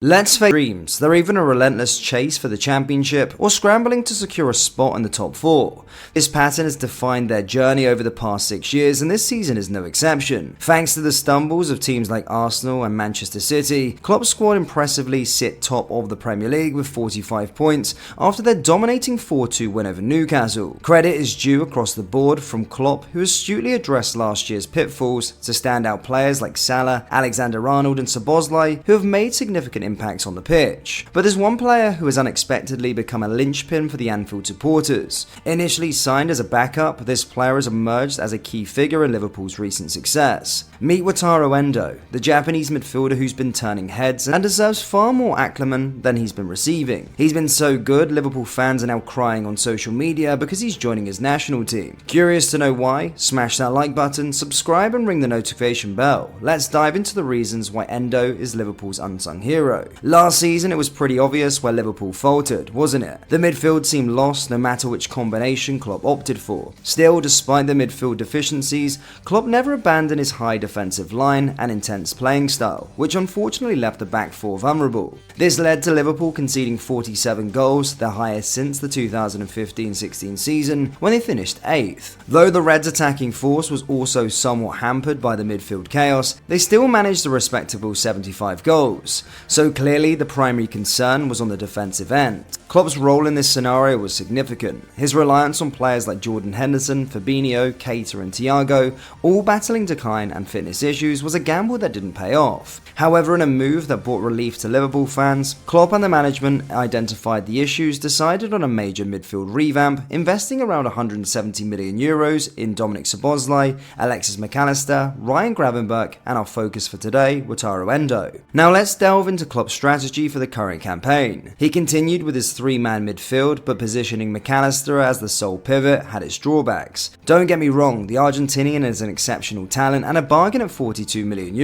Let's face dreams, they're even a relentless chase for the championship or scrambling to secure a spot in the top 4. This pattern has defined their journey over the past 6 years, and this season is no exception. Thanks to the stumbles of teams like Arsenal and Manchester City, Klopp's squad impressively sit top of the Premier League with 45 points after their dominating 4-2 win over Newcastle. Credit is due across the board from Klopp, who astutely addressed last year's pitfalls, to standout players like Salah, Alexander-Arnold and Szoboszlai, who have made significant impacts on the pitch. But there's one player who has unexpectedly become a linchpin for the Anfield supporters. Initially signed as a backup, this player has emerged as a key figure in Liverpool's recent success. Meet Waturu Endo, the Japanese midfielder who's been turning heads and deserves far more acclaim than he's been receiving. He's been so good, Liverpool fans are now crying on social media because he's joining his national team. Curious to know why? Smash that like button, subscribe and ring the notification bell. Let's dive into the reasons why Endo is Liverpool's unsung hero. Last season it was pretty obvious where Liverpool faltered, wasn't it? The midfield seemed lost no matter which combination Klopp opted for. Still, despite the midfield deficiencies, Klopp never abandoned his high defensive line and intense playing style, which unfortunately left the back four vulnerable. This led to Liverpool conceding 47 goals, their highest since the 2015-16 season, when they finished 8th. Though the Reds' attacking force was also somewhat hampered by the midfield chaos, they still managed a respectable 75 goals. So clearly, the primary concern was on the defensive end. Klopp's role in this scenario was significant. His reliance on players like Jordan Henderson, Fabinho, Keita and Thiago, all battling decline and fitness issues, was a gamble that didn't pay off. However, in a move that brought relief to Liverpool fans, Klopp and the management identified the issues, decided on a major midfield revamp, investing around €170 million in Dominic Szoboszlai, Alexis McAllister, Ryan Gravenberch, and our focus for today, Waturu Endo. Now let's delve into Klopp's strategy for the current campaign. He continued with his three-man midfield, but positioning McAllister as the sole pivot had its drawbacks. Don't get me wrong, the Argentinian is an exceptional talent and a bargain at €42 million,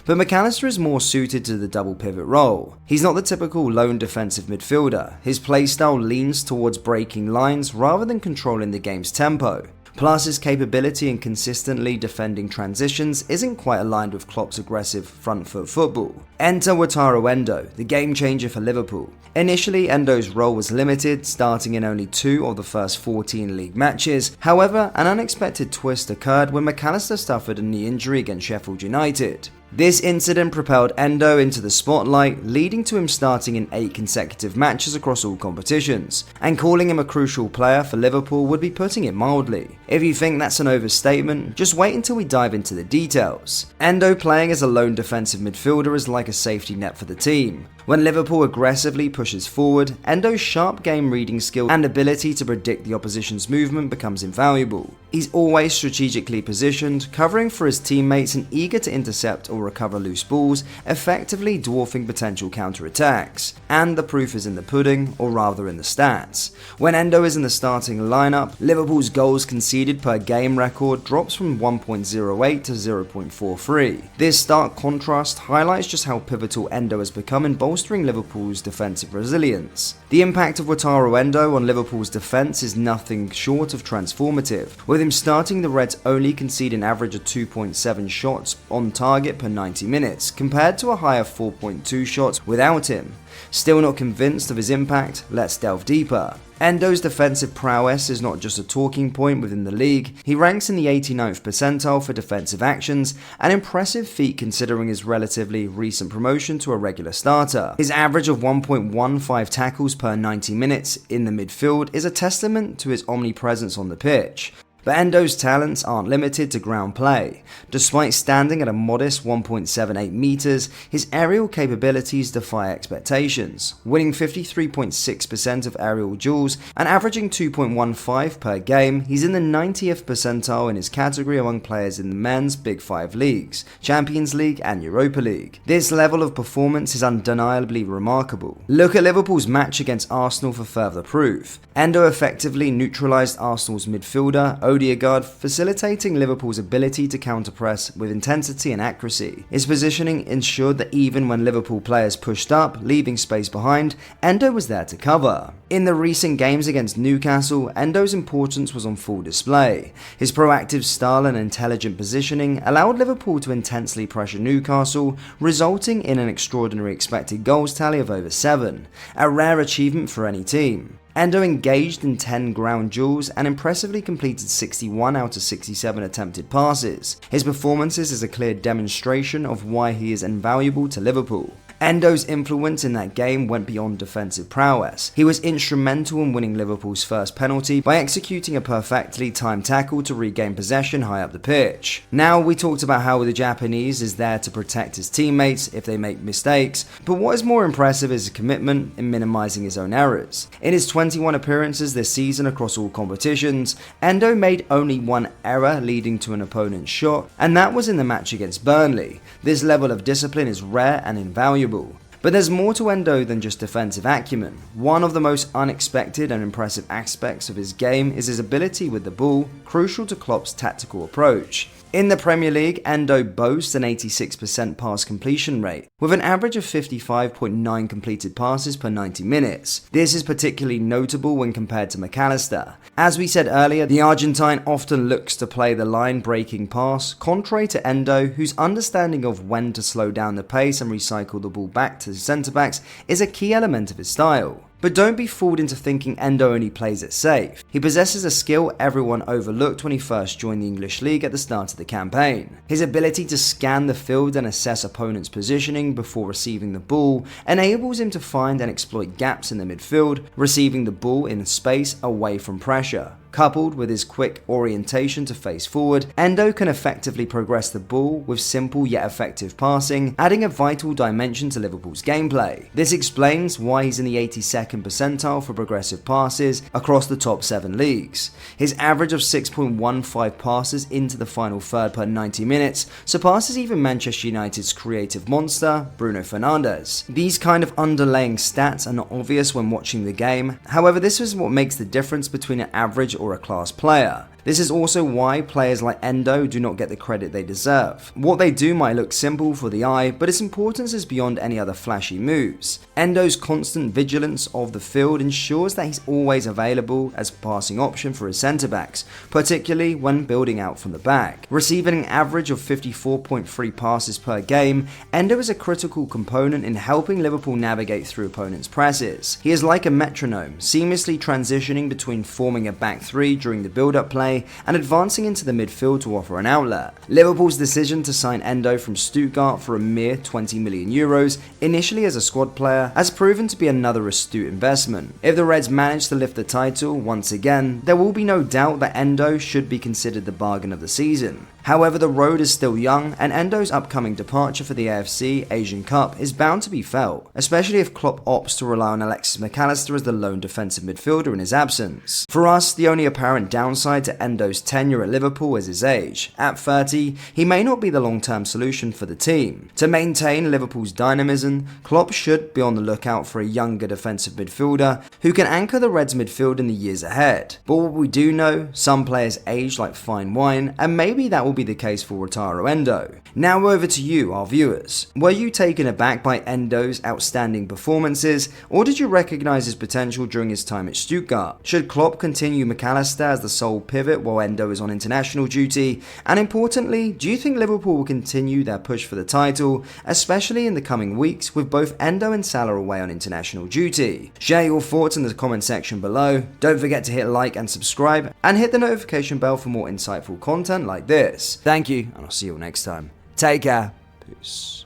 but McAllister is more suited to the double pivot role. He's not the typical lone defensive midfielder. His playstyle leans towards breaking lines rather than controlling the game's tempo. Plus, his capability in consistently defending transitions isn't quite aligned with Klopp's aggressive front foot football. Enter Waturu Endo, the game changer for Liverpool. Initially, Endo's role was limited, starting in only 2 of the first 14 league matches. However, an unexpected twist occurred when McAllister suffered a knee injury against Sheffield United. This incident propelled Endo into the spotlight, leading to him starting in 8 consecutive matches across all competitions, and calling him a crucial player for Liverpool would be putting it mildly. If you think that's an overstatement, just wait until we dive into the details. Endo playing as a lone defensive midfielder is like a safety net for the team. When Liverpool aggressively pushes forward, Endo's sharp game reading skill and ability to predict the opposition's movement becomes invaluable. He's always strategically positioned, covering for his teammates and eager to intercept or recover loose balls, effectively dwarfing potential counterattacks. And the proof is in the pudding, or rather in the stats. When Endo is in the starting lineup, Liverpool's goals conceded per game record drops from 1.08 to 0.43. This stark contrast highlights just how pivotal Endo has become in bolstering Liverpool's defensive resilience. The impact of Waturu Endo on Liverpool's defence is nothing short of transformative, with him starting the Reds only concede an average of 2.7 shots on target per 90 minutes, compared to a higher 4.2 shots without him. Still not convinced of his impact? Let's delve deeper. Endo's defensive prowess is not just a talking point within the league. He ranks in the 89th percentile for defensive actions, an impressive feat considering his relatively recent promotion to a regular starter. His average of 1.15 tackles per 90 minutes in the midfield is a testament to his omnipresence on the pitch. But Endo's talents aren't limited to ground play. Despite standing at a modest 1.78 meters, his aerial capabilities defy expectations, winning 53.6% of aerial duels and averaging 2.15 per game. He's in the 90th percentile in his category among players in the men's Big 5 leagues, Champions League and Europa League. This level of performance is undeniably remarkable. Look at Liverpool's match against Arsenal for further proof. Endo effectively neutralised Arsenal's midfielder Odegaard, facilitating Liverpool's ability to counter-press with intensity and accuracy. His positioning ensured that even when Liverpool players pushed up, leaving space behind, Endo was there to cover. In the recent games against Newcastle, Endo's importance was on full display. His proactive style and intelligent positioning allowed Liverpool to intensely pressure Newcastle, resulting in an extraordinary expected goals tally of over 7, a rare achievement for any team. Endo engaged in 10 ground duels and impressively completed 61 out of 67 attempted passes. His performances is a clear demonstration of why he is invaluable to Liverpool. Endo's influence in that game went beyond defensive prowess. He was instrumental in winning Liverpool's first penalty by executing a perfectly timed tackle to regain possession high up the pitch. Now, we talked about how the Japanese is there to protect his teammates if they make mistakes, but what is more impressive is his commitment in minimizing his own errors. In his 21 appearances this season across all competitions, Endo made only one error leading to an opponent's shot, and that was in the match against Burnley. This level of discipline is rare and invaluable. But there's more to Endo than just defensive acumen. One of the most unexpected and impressive aspects of his game is his ability with the ball, crucial to Klopp's tactical approach. In the Premier League, Endo boasts an 86% pass completion rate, with an average of 55.9 completed passes per 90 minutes. This is particularly notable when compared to McAllister. As we said earlier, the Argentine often looks to play the line-breaking pass, contrary to Endo, whose understanding of when to slow down the pace and recycle the ball back to the centre-backs is a key element of his style. But don't be fooled into thinking Endo only plays it safe. He possesses a skill everyone overlooked when he first joined the English league at the start of the campaign. His ability to scan the field and assess opponents' positioning before receiving the ball enables him to find and exploit gaps in the midfield, receiving the ball in space away from pressure. Coupled with his quick orientation to face forward, Endo can effectively progress the ball with simple yet effective passing, adding a vital dimension to Liverpool's gameplay. This explains why he's in the 82nd percentile for progressive passes across the top 7 leagues. His average of 6.15 passes into the final third per 90 minutes surpasses even Manchester United's creative monster, Bruno Fernandes. These kind of underlying stats are not obvious when watching the game, however this is what makes the difference between an average or a class player. This is also why players like Endo do not get the credit they deserve. What they do might look simple for the eye, but its importance is beyond any other flashy moves. Endo's constant vigilance of the field ensures that he's always available as a passing option for his centre-backs, particularly when building out from the back. Receiving an average of 54.3 passes per game, Endo is a critical component in helping Liverpool navigate through opponents' presses. He is like a metronome, seamlessly transitioning between forming a back three during the build-up play and advancing into the midfield to offer an outlet. Liverpool's decision to sign Endo from Stuttgart for a mere 20 million euros, initially as a squad player, has proven to be another astute investment. If the Reds manage to lift the title once again, there will be no doubt that Endo should be considered the bargain of the season. However, the road is still young, and Endo's upcoming departure for the AFC Asian Cup is bound to be felt, especially if Klopp opts to rely on Alexis McAllister as the lone defensive midfielder in his absence. For us, the only apparent downside to Endo's tenure at Liverpool is his age. At 30, he may not be the long-term solution for the team. To maintain Liverpool's dynamism, Klopp should be on the lookout for a younger defensive midfielder who can anchor the Reds' midfield in the years ahead. But what we do know, some players age like fine wine, and maybe that will be the case for Waturu Endo. Now over to you, our viewers. Were you taken aback by Endo's outstanding performances, or did you recognise his potential during his time at Stuttgart? Should Klopp continue McAllister as the sole pivot while Endo is on international duty? And importantly, do you think Liverpool will continue their push for the title, especially in the coming weeks with both Endo and Salah away on international duty? Share your thoughts in the comment section below. Don't forget to hit like and subscribe, and hit the notification bell for more insightful content like this. Thank you, and I'll see you all next time. Take care. Peace.